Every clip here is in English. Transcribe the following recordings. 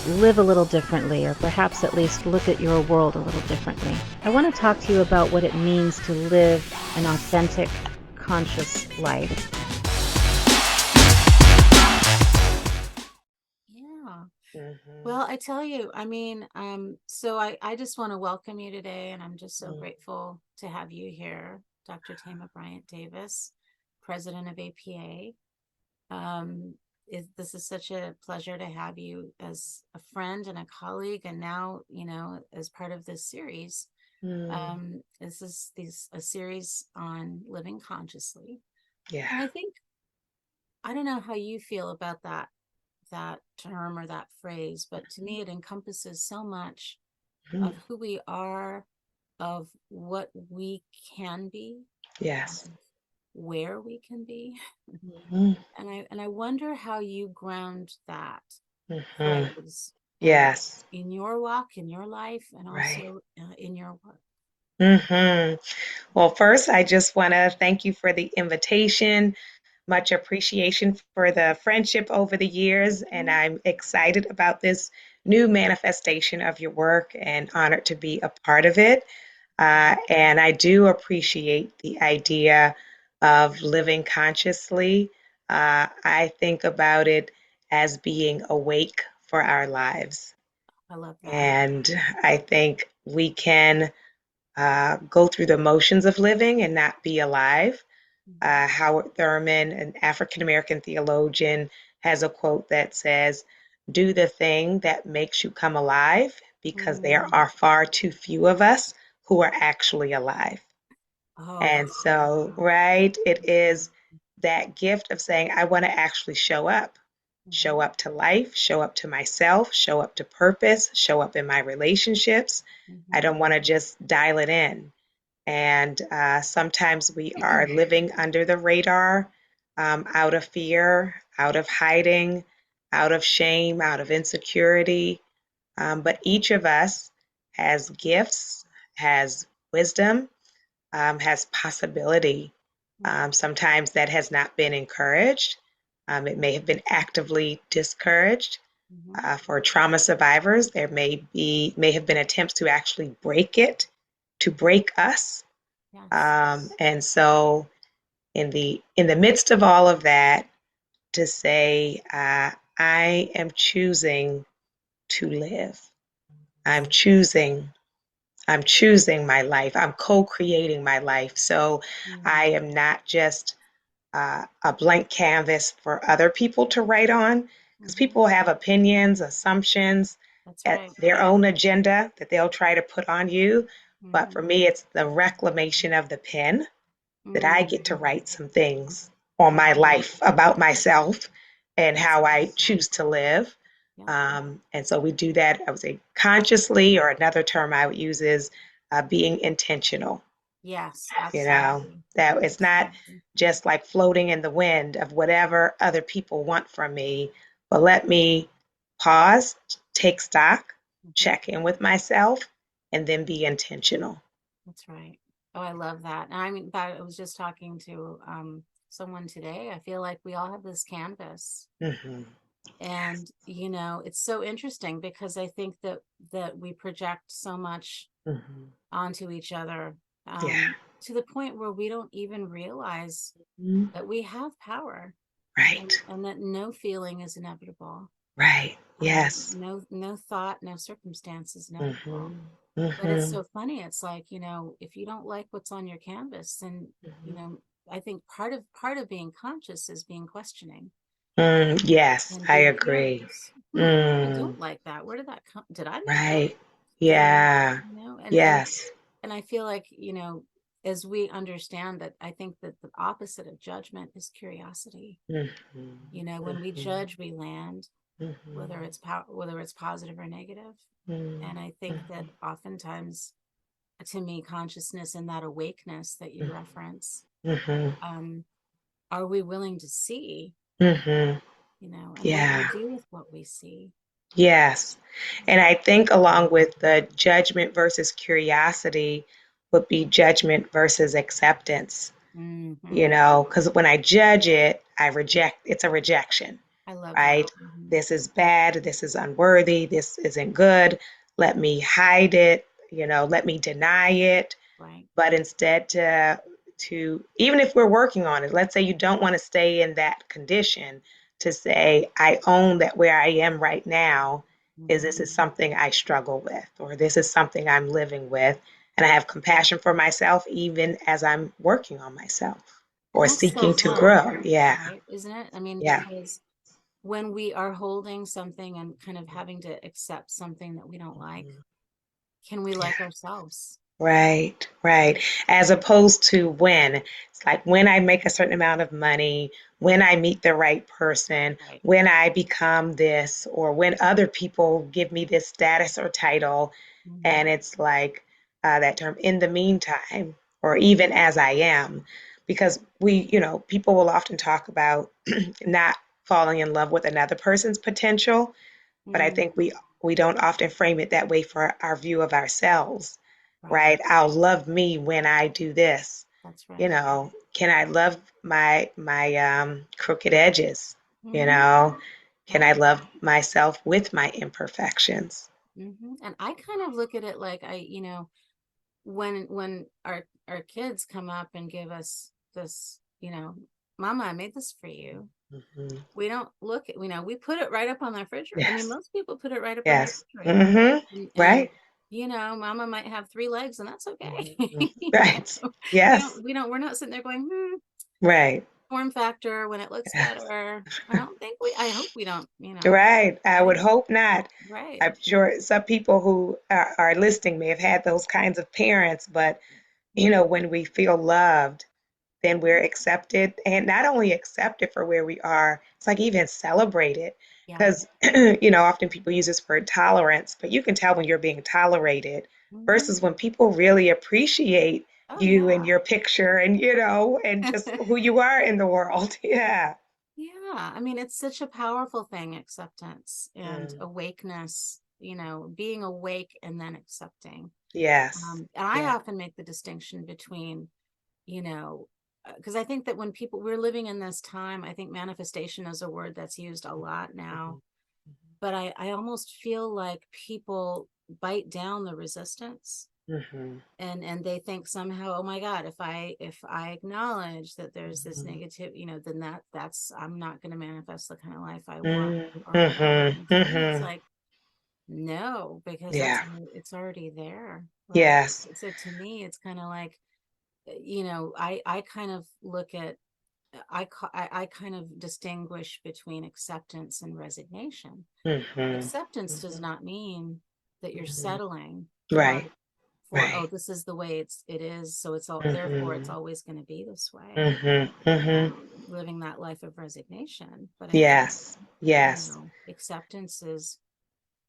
live a little differently, or perhaps at least look at your world a little differently. I want to talk to you about what it means to live an authentic, conscious life. Yeah. Mhm, Well, I tell you, so I just want to welcome you today, and I'm just so mm, grateful to have you here, Dr. Thema Bryant-Davis, president of APA. This is such a pleasure to have you as a friend and a colleague, and now, as part of this series. mm. This is a series on living consciously. Yeah. And I don't know how you feel about that term or that phrase, but to me it encompasses so much Mhm. of who we are, of what we can be, Yes. where we can be. Mhm, And I wonder how you ground that mhm. phrase Yes. in your walk, in your life, and Right. also in your work. Mhm. Well, first, I just want to thank you for the invitation. Much appreciation for the friendship over the years, and Mhm. I'm excited about this new manifestation of your work and honored to be a part of it. And I do appreciate the idea of living consciously. I think about it as being awake for our lives. I love that. And I think we can go through the motions of living and not be alive. Mhm. Howard Thurman, an African American theologian, has a quote that says, "Do the thing that makes you come alive, because there Mm. are far too few of us who are actually alive." Oh, And that's so so, true. right, it Mhm. is that gift of saying, I want to actually show Mhm. up to life, show up to myself, show up to purpose, show up in my relationships. I Mhm. don't want to just dial it in. And sometimes we are living under the radar, out of fear, out of hiding, out of shame, out of insecurity. But each of us has gifts, has wisdom, has possibility. Sometimes that has not been encouraged. It may have been actively discouraged. Mhm. For trauma survivors, there may have been attempts to actually break it, to break us. Yes. And so, in the midst of all of that, to say, I am choosing to live. I'm choosing I'm choosing my life. I'm co-creating my life. So I Mm. am not just a blank canvas for other people to write on, because Mhm. people have opinions, assumptions, That's at right. their own agenda that they'll try to put on you. But for Mhm. me, it's the reclamation of the pen that I Mm. get to write some things on my Mhm. life about myself and That's how I awesome. choose to live. Yeah. And so we do that, I would say, consciously, or another term I would use is being intentional. Yes, absolutely. That it's not Absolutely. just like floating in the wind of whatever other people want from me, but let me pause, take stock, Mhm. check in with myself, and then be intentional. That's right. Oh, I love that. And I mean, that I was just talking to someone today. I feel like we all have this canvas. Hmm. And, it's so interesting because I think that we project so much Hmm. onto each other, Yeah. to the point where we don't even realize Mhm. that we have power, and, Right. and that no feeling is inevitable. Right. Yes. No thought, no circumstance is inevitable. Mhm. But it's Mhm. so funny. It's like, if you don't like what's on your canvas, then, you Mhm. know, I think part of being conscious is being questioning Yes, and I being agree. curious. I Mm. don't like that. Where did that come? Did I make that? Right. Did I make, Yeah. and Yes. and I feel like, as we understand that, I think that the opposite of judgment is curiosity. Mhm. When we Mhm. judge, we land, Mhm. whether it's positive or negative. And Mhm. I think that Mhm. oftentimes, to me, consciousness and that awakeness that you reference, Mhm. um, are we willing to see, Mhm. and what do we Yeah. do with what we see? Yes. And I think along with the judgment versus curiosity would be judgment versus acceptance. Mm-hmm. Because when I judge it, it's a rejection. I love that. right? Mhm. This is bad, this is unworthy, this isn't good. Let me hide it, let me deny it. Right. But instead to even if we're working on it, let's say you don't want to stay in that condition, to say, I own that where I am right now is Mhm. this is something I struggle with, or this is something I'm living with. And I have compassion for myself even as I'm working on myself And or that's so seeking to hard, grow. Yeah. right? Isn't it? I mean, Yeah. because when we are holding something and kind of having to accept something that we don't like, can we Yeah. like ourselves? Right, right. As opposed to when it's like when I make a certain amount of money, when I meet the right person, Right. when I become this, or when other people give me this status or title. Mhm. And it's like that term, in the meantime, or even as I am. Because people will often talk about not falling in love with another person's potential, but I Mm, think we don't often frame it that way for our view of ourselves, right. right? I'll love me when I do this. That's right. Can I love my crooked edges? You Hmm. know, can I Right. love myself with my imperfections? And I kind of look at it like when our kids come up and give us this, Mama, I made this for you. Hmm. We don't look at, we put it right up on the refrigerator. I mean, Yes, most people put it right up on the yes. refrigerator. Hmm. And Right. Mama might have three legs, and that's okay. Hmm. Right. We Yes. we're not sitting there going, Right. form factor when it looks Yes. better. I hope we don't, Right. I I would think, hope not. right. I'm sure some people who are listening may have had those kinds of parents, but when we feel loved, then we're accepted, and not only accepted for where we are, it's like even celebrated. Yeah. Because, often people use this word tolerance, but you can tell when you're being tolerated Hmm. versus when people really appreciate Oh, you and yeah. your picture and just who you are in the world. Yeah. Yeah, I mean, it's such a powerful thing, acceptance and Mm. awakeness, being awake and then accepting. Yes. And I Yeah. often make the distinction between, you know, because I think that when we're living in this time, I think manifestation is a word that's used a lot now, Mhm. but I almost feel like people bite down the resistance, Mhm. and they think somehow, oh my god, if I acknowledge that there's this Mhm. negative, then that's I'm not going to manifest the kind of life I want, Mhm. or whatever. Mhm. And to me it's Mhm. like, no, because Yeah. it's already there, right? Yes. So to me it's kind of like, I kind of look at, I kind of distinguish between acceptance and resignation. Mhm. Acceptance does Mhm. not mean that you're Mhm. settling Right. oh, Right. this is the way it is, so it's all, therefore it's Mhm. always going to be this way. Mhm. Mhm. Living that life of resignation. But I think, Yes. Yes. acceptance is,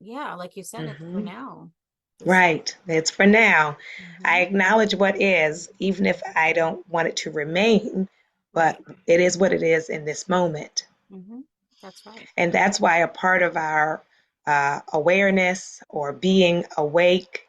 yeah, like you said, it's for Mhm. now. This. Right. It's for now. I Hmm. acknowledge what is, even if I don't want it to remain, but Right. it is what it is in this moment. Hmm. That's right. And that's why a part of our awareness or being awake,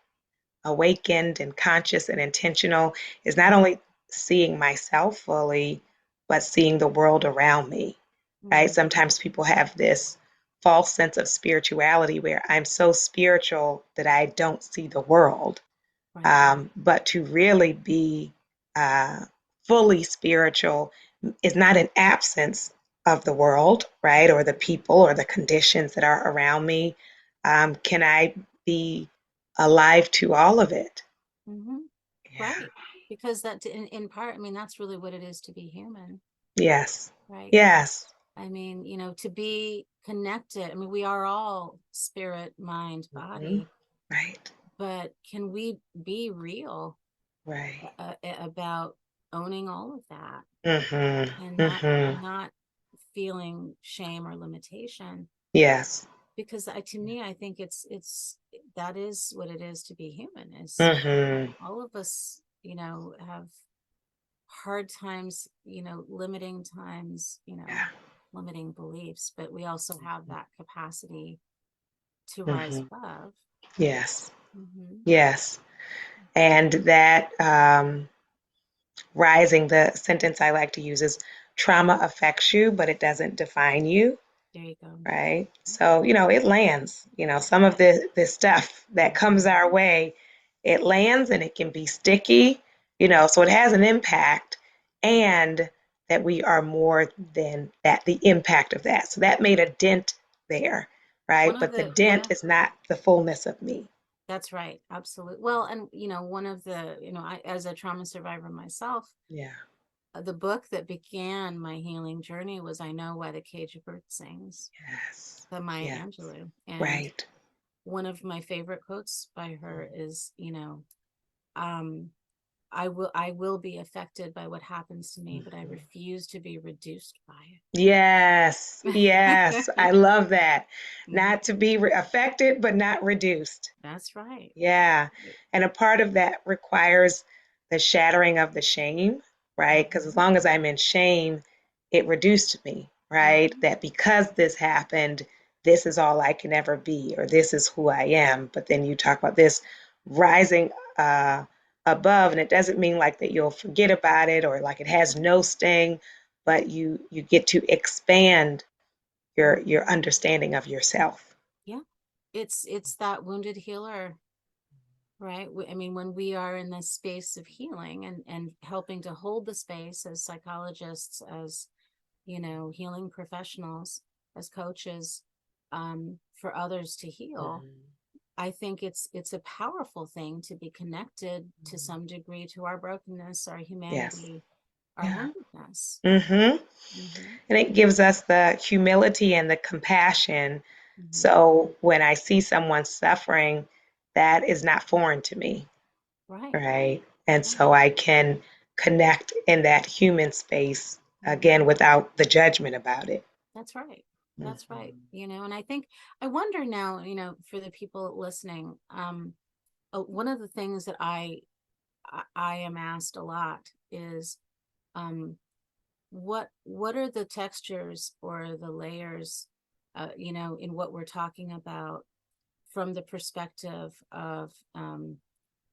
awakened, and conscious and intentional is not only seeing myself fully, but seeing the world around me, right? Mm. Sometimes people have this false sense of spirituality where I'm so spiritual that I don't see the world. Right. But to really be uh, fully spiritual is not an absence of the world, right? Or the people or the conditions that are around me. Can I be alive to all of it? Hmm. Yeah. Right. Because that, in part, I mean, that's really what it is to be human, Yes. right? Yes. I mean, to be connected. I mean, we are all spirit, mind, Mhm. body, Right. but can we be real Right. about owning all of that, Mhm. and Mhm. not feeling shame or limitation? Yes. Because to me, I think it's that is what it is to be human. Is Mhm. all of us, have hard times, limiting times, Yeah. limiting beliefs, but we also have that capacity to rise Mhm. above. Yes. Hmm. Yes. And that rising, the sentence I like to use is trauma affects you, but it doesn't define you. There you go. right? So, it lands, some of this stuff that comes our way, it lands and it can be sticky, so it has an impact, and that we are more than that, the impact of that. So that made a dent there, One right? of But the the one dent of is not the fullness of me. That's right, absolutely. Well, and one of the, I, as a trauma survivor myself, Yeah. the book that began my healing journey was I Know Why the Caged Bird Sings Yes. by Maya Yes. Angelou. And Right. one of my favorite quotes by her is, um, I will be affected by what happens to me, but I Mhm. refuse to be reduced by Yes, yes, it. I love that. Mhm. Not to be affected, but not reduced. That's right. Yeah. And a part of that requires the shattering of the shame, right? Because as Mhm. long as I'm in shame, it reduced me, right? Mhm. That because this happened, this is all I can ever be, or this is who I am. But then you talk about this rising above, and it doesn't mean like that you'll forget about it or like it has no sting, but you get to expand your Mhm. understanding of yourself. Yeah, it's that wounded healer, right? I mean, when we are in this space of healing and helping to hold the space as psychologists, as healing professionals, as coaches, for others to heal, Mhm. I think it's a powerful thing to be connected to Mhm. some degree to our brokenness, our Yes. humanity, our Yeah. woundedness. Mm-hmm. Hmm. And it gives us the humility and the compassion. Hmm. So when I see someone suffering, that is not foreign to me, Right. right? And Right. so I can connect in that human space again Hmm. without the judgment about it. That's right. That's right. Mhm. And I think I wonder now, for the people listening, one of the things that I am asked a lot is, um, what are the textures or the layers, in what we're talking about from the perspective of,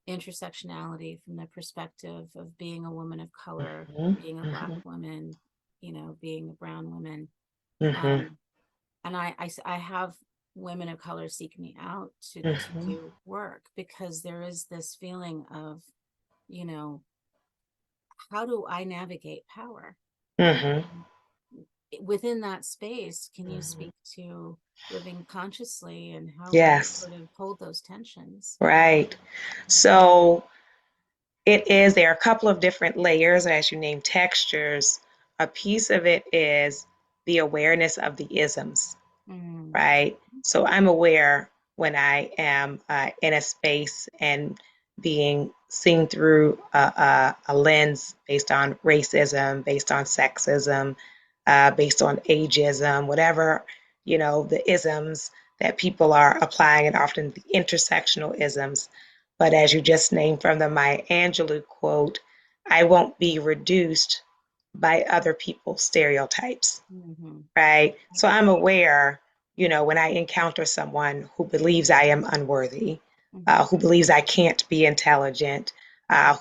intersectionality, from the perspective of being a woman of color, Mhm. being a Black Mhm. woman, being a brown woman. Mhm. Um, and I have women of color seek me out to Mhm. do work because there is this feeling of, you know, how do I navigate power? Mhm. And within that space, can you Mhm. speak to living consciously and how we Yes, sort of hold those tensions? right. So there are a couple of different layers, as you name textures. A piece of it is the awareness of the isms, Mm. right? So I'm aware when I am in a space and being seen through a lens based on racism, based on sexism, based on ageism, whatever, the isms that people are applying, and often the intersectional isms. But as you just named from the Maya Angelou quote, I won't be reduced by other people's stereotypes, Mm-hmm. right? So I'm aware, when I encounter someone who believes I am unworthy, Mm-hmm. who believes I can't be intelligent,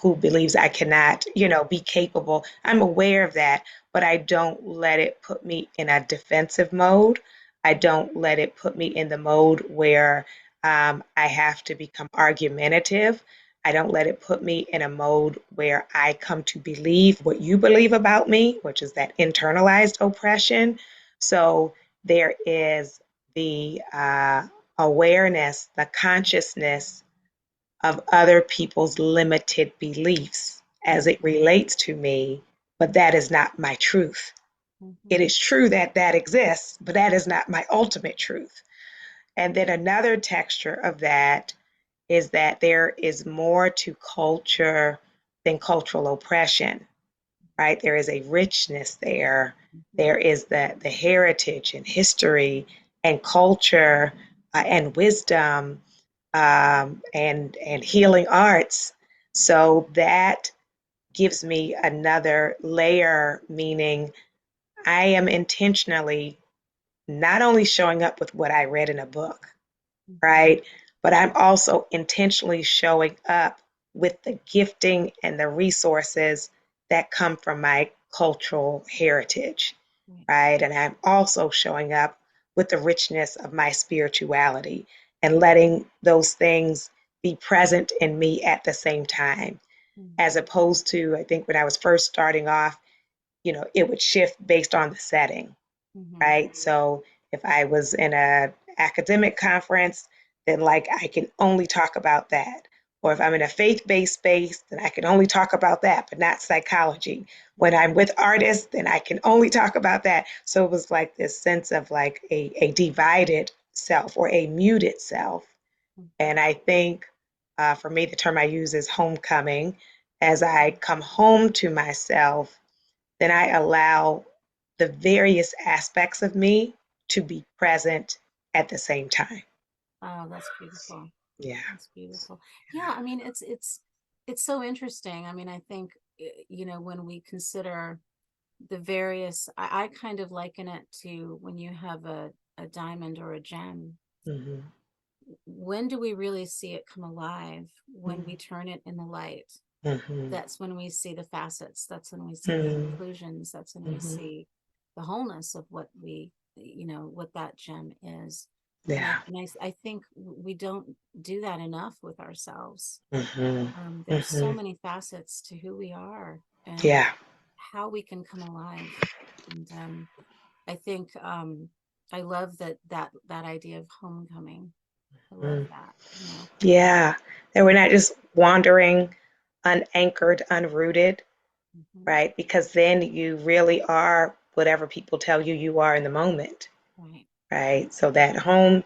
who believes I cannot, be capable, I'm aware of that, but I don't let it put me in a defensive mode. I don't let it put me in the mode where I have to become argumentative. I don't let it put me in a mode where I come to believe what you believe about me, which is that internalized oppression. So there is the awareness, the consciousness of other people's limited beliefs as it relates to me, but that is not my truth. It Mm-hmm. is true that that exists, but that is not my ultimate truth. And then another texture of that is that there is more to culture than cultural oppression, right? There is a richness there. Mm-hmm. There is the heritage and history and culture and wisdom and healing arts. So that gives me another layer, meaning I am intentionally not only showing up with what I read in a book, Mm-hmm. right? But I'm also intentionally showing up with the gifting and the resources that come from my cultural heritage, Right. right? And I'm also showing up with the richness of my spirituality and letting those things be present in me at the same time, as Mhm. opposed to, I think when I was first starting off, it would shift based on the setting, Mhm. right? So if I was in a academic conference, then like I can only talk about that. Or if I'm in a faith-based space, then I can only talk about that, but not psychology. When I'm with artists, then I can only talk about that. So it was like this sense of like a divided self or a muted self. Mhm. And I think for me, the term I use is homecoming. As I come home to myself, then I allow the various aspects of me to be present at the same time. Oh, that's beautiful. Yeah. That's beautiful. Yeah, I mean, it's so interesting. I mean, I think when we consider the various, I kind of liken it to when you have a diamond or a gem. Mm-hmm. When do we really see it come alive? When we turn it in the light. Mm-hmm. That's when we see the facets. That's when we see the Mm-hmm. conclusions. That's when we Mm-hmm. see the wholeness of what that gem is. And Yeah. I think we don't do that enough with ourselves. Mm-hmm. There's so Mm-hmm. many facets to who we are and Yeah. how we can come alive. And I think I love that idea of homecoming. I love Mm. that. Yeah. And we're not just wandering unanchored, unrooted, Mhm. right? Because then you really are whatever people tell you you are in the moment, Right. right? So that home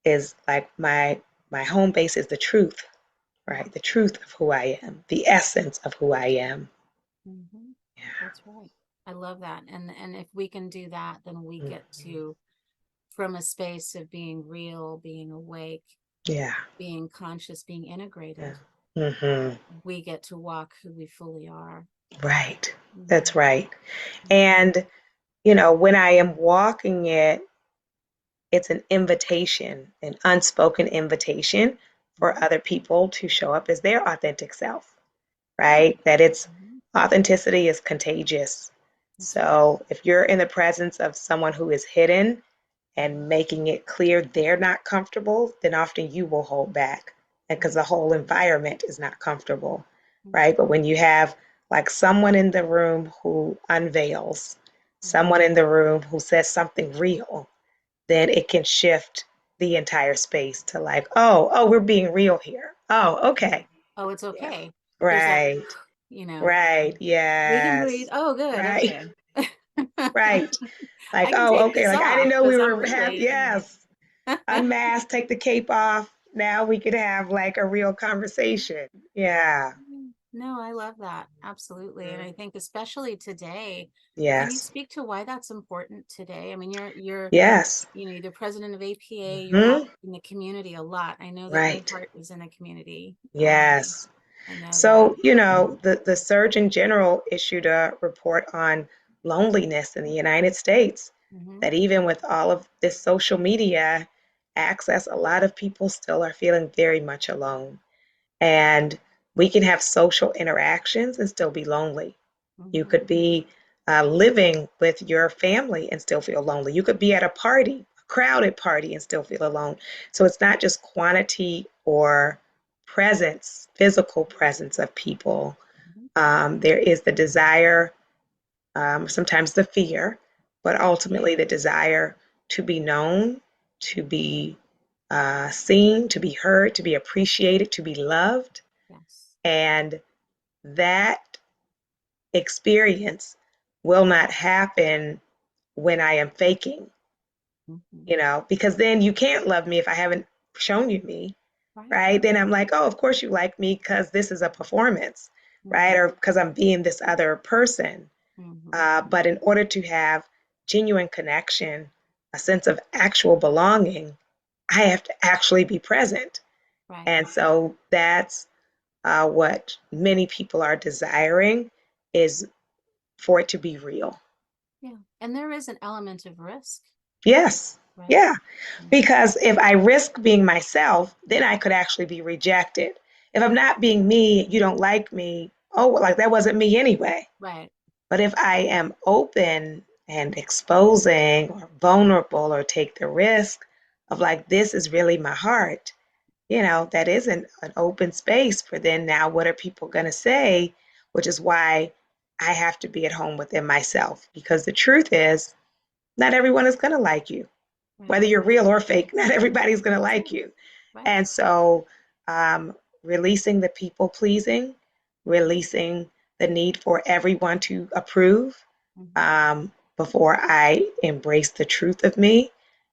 is like my home base is the truth, Yeah. right? The truth of who I am, the essence of who I am. Hmm. Yeah. That's right. I love that. And if we can do that, then we get Mhm. to from a space of being real, being awake, Yeah. being conscious, being Yeah. integrated, Hmm. we get to walk who we fully are. Right. That's Hmm. right. Hmm. And, when I am walking it, it's an invitation, an unspoken invitation for Hmm. other people to show up as their authentic self, Yeah. right? That it's Hmm. authenticity is contagious. That's right. So if you're in the presence of someone who is hidden and making it clear they're not comfortable, then often you will hold back. And because Right. the whole environment is not comfortable, right? Hmm. But when you have like someone in the room who unveils, Hmm. someone in the room who says something real, then it can shift the entire space to like, oh, we're being real here. Oh, okay. Oh, it's Yeah. okay. There's that, Right. you know, Right. we can breathe. Yes. Oh, good. Right. Okay. Right. Like, I can oh, take okay. this Like I didn't off know we because I'm were happy. really, Yes. Unmask, take the cape off. Now we could have like a real conversation. Yeah. No, I love that. Absolutely. And Mhm. I think especially today, can you Yes. speak to why that's important today? I mean, you're, Yes. the president of APA, you're out Hmm. in the community a lot. I know that your Right. heart is in the community. Yes. I know that. So, the Surgeon General issued a report on loneliness in the United States, Hmm. that even with all of this social media access, a lot of people still are feeling very much alone. And we can have social interactions and still be lonely. You Hmm. could be living with your family and still feel lonely. You could be at a party, a crowded party, and still feel alone. So it's not just quantity or presence, physical presence of people. Hmm. There is the desire, sometimes the fear, but ultimately the desire to be known, to be seen, to be heard, to be appreciated, to be loved. Yes. And that experience will not happen when I am faking, Hmm. because then you can't love me if I haven't shown you me, Right. right? Then I'm like, oh, of course you like me because this is a performance, right? Hmm. Or because I'm being this other person. Hmm. But in order to have genuine connection, a sense of actual belonging, I have to actually be present. Right. And so that's what many people are desiring, is for it to be real. Yeah. And there is an element of risk, Yes. right? Yeah. Because if I risk being myself, then I could actually be rejected. If I'm not being me, you don't like me. Oh, like that wasn't me anyway. Right. But if I am open and exposing or vulnerable or take the risk of like, this is really my heart, that isn't an open space for then now what are people going to say, which is why I have to be at home within myself because the truth is not everyone is going to like you. Right. Whether you're real or fake, not everybody's going to That's like right. you. Right. And so releasing the people pleasing, releasing the need for everyone to approve before I embrace the truth of me.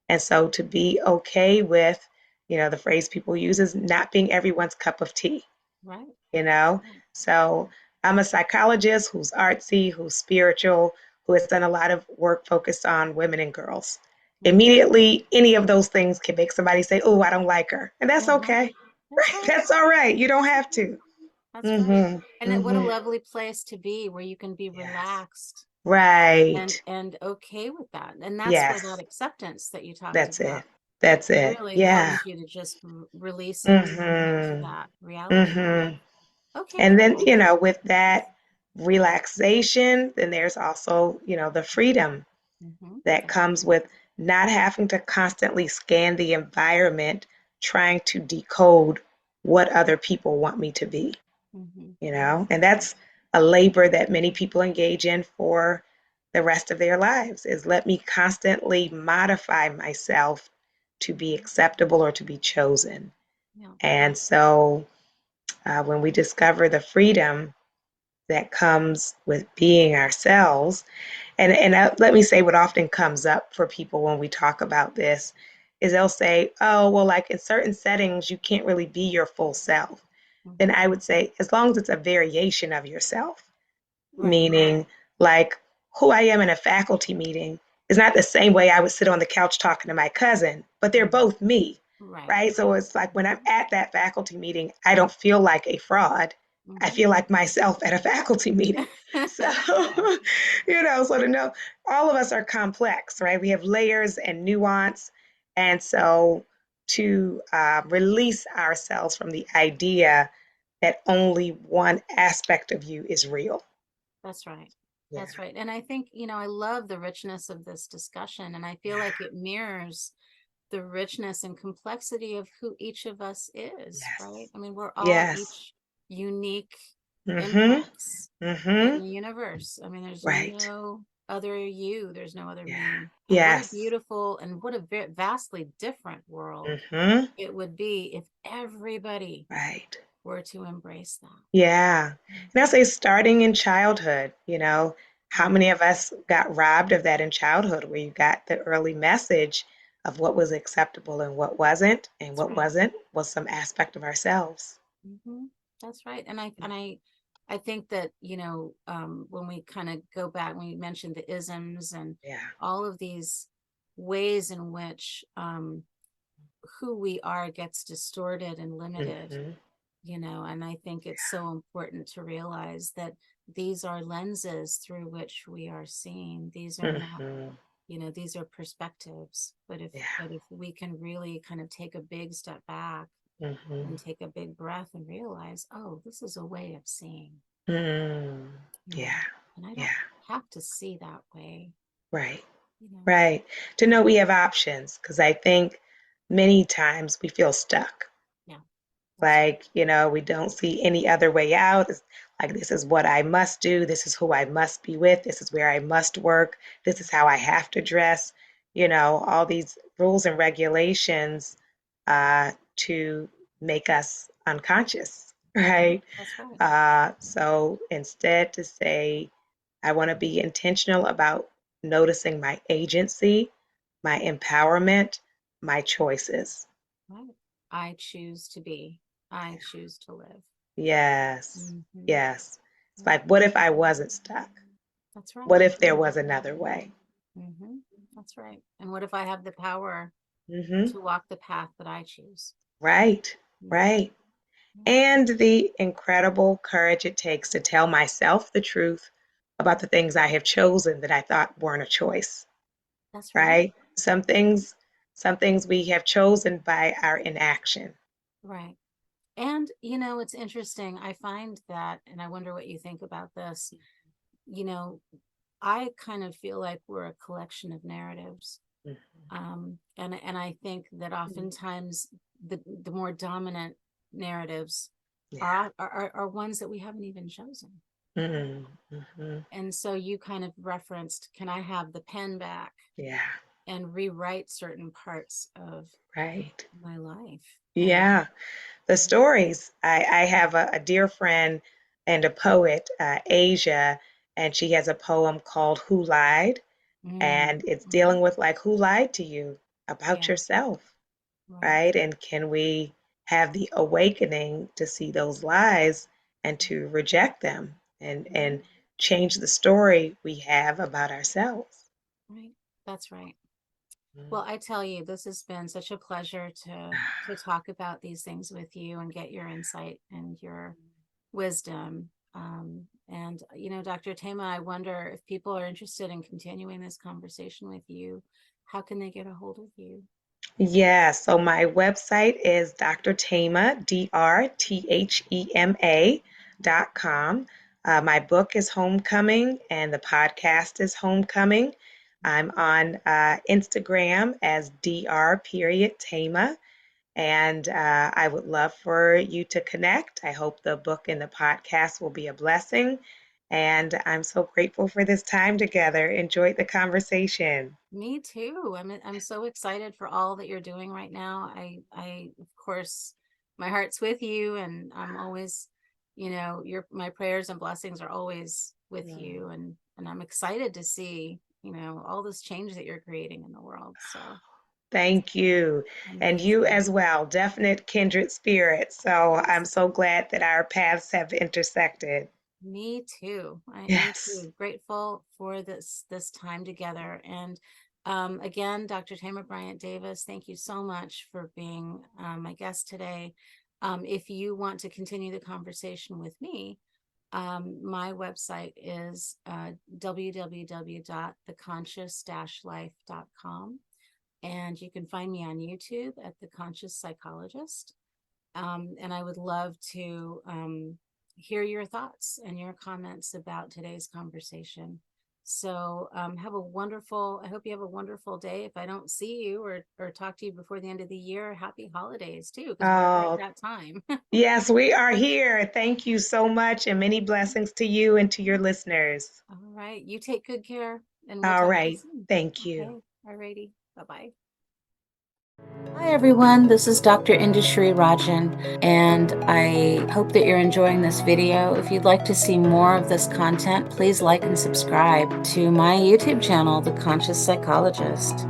And so to be okay with, the phrase people use is not being everyone's cup of tea, Right. you know? Right. So I'm a psychologist who's artsy, who's spiritual, who has done a lot of work focused on women and girls. Immediately, any of those things can make somebody say, "Oh, I don't like her," and that's Uh-huh. okay. That's right. That's all right. You don't That's have right. to. That's right. Mm-hmm. And what a Mm-hmm. lovely place to be where you can be Yes. relaxed and Right. okay with that. And that's where that Yes. acceptance that you talked That's about it. That's it. really Yeah. helps you to just release into Mm-hmm. that reality Mm-hmm. of, okay, And then, cool. with that relaxation, then there's also, the freedom that That's right. comes with not having to constantly scan the environment trying to decode what other people want me to be, and that's a labor that many people engage in for the rest of their lives is let me constantly modify myself to be acceptable or to be chosen. Yeah. And so when we discover the freedom that comes with being ourselves, and let me say what often comes up for people when we talk about this is they'll say, oh, well, like in certain settings, you can't really be your full self. Then Mm-hmm. I would say, as long as it's a variation of yourself, Right. meaning like who I am in a faculty meeting is not the same way I would sit on the couch talking to my cousin, but they're both me, Right. right? So it's like when I'm at that faculty meeting, I don't feel like a fraud. I Mm-hmm. feel like myself at a faculty meeting. So, Yeah. so to know all of us are complex, right? We have layers and nuance. And so to release ourselves from the idea that only one aspect of you is real. That's right. Yeah. That's right. And I think, I love the richness of this discussion, and I feel Yeah. like it mirrors the richness and complexity of who each of us is, right? Yes. I mean, we're all Yes. each unique Mm-hmm. imprints in Mm-hmm. the universe. I mean, there's Right. no other you, there's no other Yeah. me. And what a Yes. beautiful and what a vastly different world Mm-hmm. it would be if everybody Right. were to embrace that. Yeah. And I'll say starting in childhood, how Mhm. many of us got robbed of that in childhood where you got the early message of what was acceptable and That's what right. wasn't was some aspect of ourselves. hmm That's right. And I think that, when we kind of go back, when you mentioned the isms and Yeah. all of these ways in which who we are gets distorted and limited, Mm-hmm. and I think it's so important to realize that these are lenses through which we are seeing. These are not, Mm-hmm. these are perspectives. But if Yeah. but if we can really kind of take a big step back Mm-hmm. and take a big breath and realize, oh, this is a way of seeing, Mm. you know, Yeah. and I don't Yeah. have to see that way, Right. you know. Right. To know we have options, because I think many times we feel stuck. Yeah, that's right. Like, we don't see any other way out. It's like, this is what I must do. This is who I must be with. This is where I must work. This is how I have to dress. All these rules and regulations to make us unconscious, right? That's right. So instead, to say, I want to be intentional about noticing my agency, my empowerment, my choices. Right. I choose to be. I choose to live. Yes, hmm yes. It's like, what if I wasn't stuck? That's right. What if there was another way? hmm That's right. And what if I have the power Hmm. to walk the path that I choose? Right, hmm right. And the incredible courage it takes to tell myself the truth about the things I have chosen that I thought weren't a choice, That's right. right? Some things we have chosen by our inaction. Right. And, it's interesting. I find that, and I wonder what you think about this, you know, I kind of feel like we're a collection of narratives. Mhm. And I think that oftentimes the more dominant narratives Yeah. are ones that we haven't even chosen. Mhm. Mhm. And so you kind of referenced, can I have the pen back Yeah. and rewrite certain parts of Right. my life? And Yeah. The stories. I have a dear friend and a poet, Asia, and she has a poem called Who Lied? And it's mhm. dealing with like who lied to you about Yeah, yourself, right. right? And can we have the awakening to see those lies and to reject them and Right, change the story we have about ourselves? right. That's right. Mm. Well, I tell you, this has been such a pleasure to talk about these things with you and get your insight and your wisdom. And Dr. Thema, I wonder if people are interested in continuing this conversation with you, how can they get a hold of you? Yeah, so my website is Dr. Thema, DrThema.com. My book is Homecoming and the podcast is Homecoming. I'm on Instagram as Dr. And I would love for you to connect. I hope the book and the podcast will be a blessing. And I'm so grateful for this time together. Enjoyed the conversation. Me too. I'm so excited for all that you're doing right now. I of course my heart's with you, and I'm always, your my prayers and blessings are always with you, and I'm excited to see, all this change that you're creating in the world. So it's Thank you. And you amazing. as well, definite kindred spirits. So I'm so glad that our paths have intersected. Me too. Me Yes. too. Grateful for this time together. And again, Dr. Thema Bryant-Davis, thank you so much for being my guest today. If you want to continue the conversation with me, my website is www.theconscious-life.com. And you can find me on YouTube at The Conscious Psychologist. And I would love to hear your thoughts and your comments about today's conversation. So I hope you have a wonderful day. If I don't see you or talk to you before the end of the year, happy holidays too, because we're right Oh, at that time. yes, we are here. Thank you so much, and many blessings to you and to your listeners. All right. You take good care and we'll All talk to you right. soon. Thank you. Okay. All righty. Bye-bye. Hi, everyone. This is Dr. Indhushree Rajan, and I hope that you're enjoying this video. If you'd like to see more of this content, please like and subscribe to my YouTube channel, The Conscious Psychologist.